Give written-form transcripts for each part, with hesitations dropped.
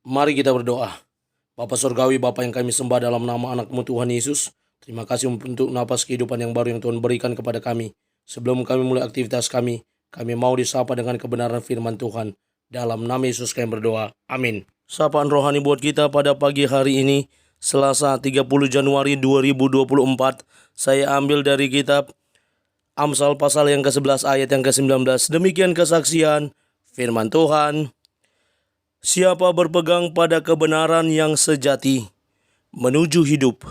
Mari kita berdoa. Bapa Surgawi, Bapa yang kami sembah dalam nama anak-Mu Tuhan Yesus, terima kasih untuk napas kehidupan yang baru yang Tuhan berikan kepada kami. Sebelum kami mulai aktivitas kami mau disapa dengan kebenaran firman Tuhan. Dalam nama Yesus kami berdoa. Amin. Sapaan rohani buat kita pada pagi hari ini, Selasa 30 Januari 2024. Saya ambil dari kitab Amsal pasal yang ke-11 ayat yang ke-19. Demikian kesaksian firman Tuhan. Siapa berpegang pada kebenaran yang sejati menuju hidup,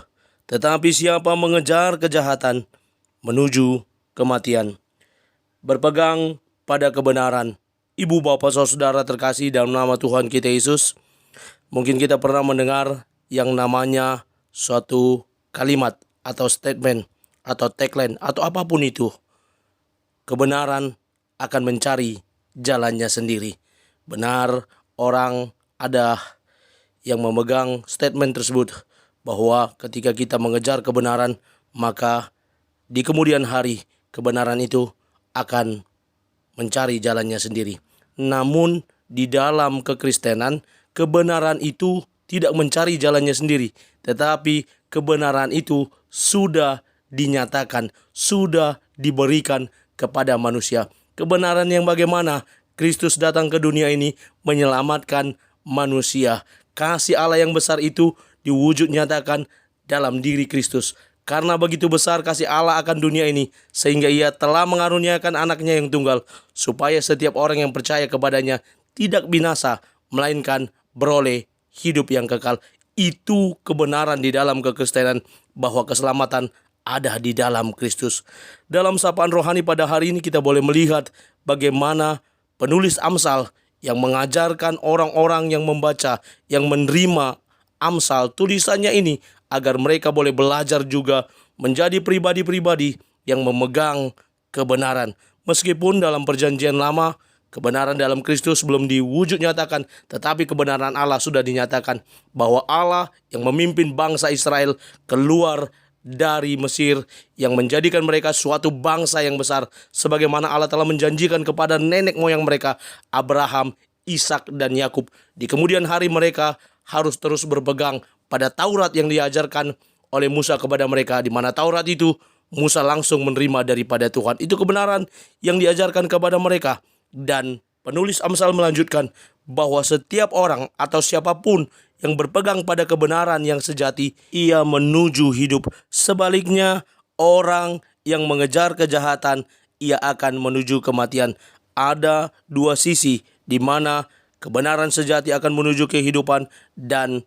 tetapi siapa mengejar kejahatan menuju kematian. Berpegang pada kebenaran. Ibu, bapak, saudara terkasih dalam nama Tuhan kita Yesus, mungkin kita pernah mendengar yang namanya suatu kalimat atau statement atau tagline atau apapun itu. Kebenaran akan mencari jalannya sendiri. Benar, orang ada yang memegang statement tersebut bahwa ketika kita mengejar kebenaran, maka di kemudian hari kebenaran itu akan mencari jalannya sendiri. Namun di dalam kekristenan, kebenaran itu tidak mencari jalannya sendiri, tetapi kebenaran itu sudah dinyatakan, sudah diberikan kepada manusia. Kebenaran yang bagaimana? Kristus datang ke dunia ini menyelamatkan manusia. Kasih Allah yang besar itu diwujud nyatakan dalam diri Kristus. Karena begitu besar kasih Allah akan dunia ini, sehingga Ia telah mengaruniakan anaknya yang tunggal, supaya setiap orang yang percaya kepadanya tidak binasa, melainkan beroleh hidup yang kekal. Itu kebenaran di dalam kekristenan, bahwa keselamatan ada di dalam Kristus. Dalam sapaan rohani pada hari ini kita boleh melihat bagaimana penulis Amsal yang mengajarkan orang-orang yang membaca, yang menerima Amsal tulisannya ini, agar mereka boleh belajar juga menjadi pribadi-pribadi yang memegang kebenaran. Meskipun dalam perjanjian lama, kebenaran dalam Kristus belum diwujud nyatakan, tetapi kebenaran Allah sudah dinyatakan, bahwa Allah yang memimpin bangsa Israel keluar dari Mesir, yang menjadikan mereka suatu bangsa yang besar, sebagaimana Allah telah menjanjikan kepada nenek moyang mereka, Abraham, Ishak, dan Yakub. Di kemudian hari mereka harus terus berpegang pada Taurat yang diajarkan oleh Musa kepada mereka, di mana Taurat itu Musa langsung menerima daripada Tuhan. Itu kebenaran yang diajarkan kepada mereka. Dan penulis Amsal melanjutkan bahwa setiap orang atau siapapun yang berpegang pada kebenaran yang sejati, ia menuju hidup. Sebaliknya, orang yang mengejar kejahatan, ia akan menuju kematian. Ada dua sisi di mana kebenaran sejati akan menuju kehidupan dan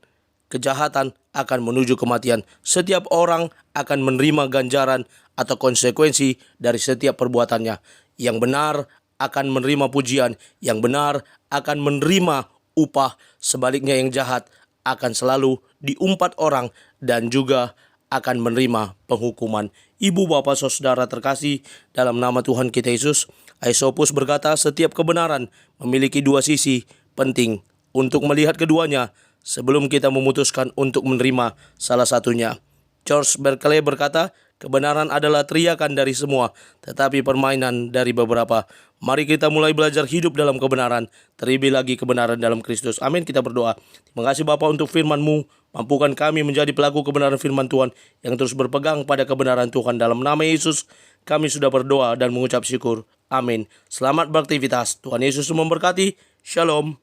kejahatan akan menuju kematian. Setiap orang akan menerima ganjaran atau konsekuensi dari setiap perbuatannya. Yang benar akan menerima pujian, yang benar akan menerima upah. Sebaliknya yang jahat akan selalu diumpat orang dan juga akan menerima penghukuman. Ibu, bapak, saudara terkasih dalam nama Tuhan kita Yesus, Aesopus berkata, setiap kebenaran memiliki dua sisi penting untuk melihat keduanya sebelum kita memutuskan untuk menerima salah satunya. George Berkeley berkata, kebenaran adalah teriakan dari semua, tetapi permainan dari beberapa. Mari kita mulai belajar hidup dalam kebenaran, terlebih lagi kebenaran dalam Kristus. Amin, kita berdoa. Terima kasih Bapa untuk firman-Mu. Mampukan kami menjadi pelaku kebenaran firman Tuhan yang terus berpegang pada kebenaran Tuhan. Dalam nama Yesus kami sudah berdoa dan mengucap syukur. Amin. Selamat beraktivitas. Tuhan Yesus memberkati. Shalom.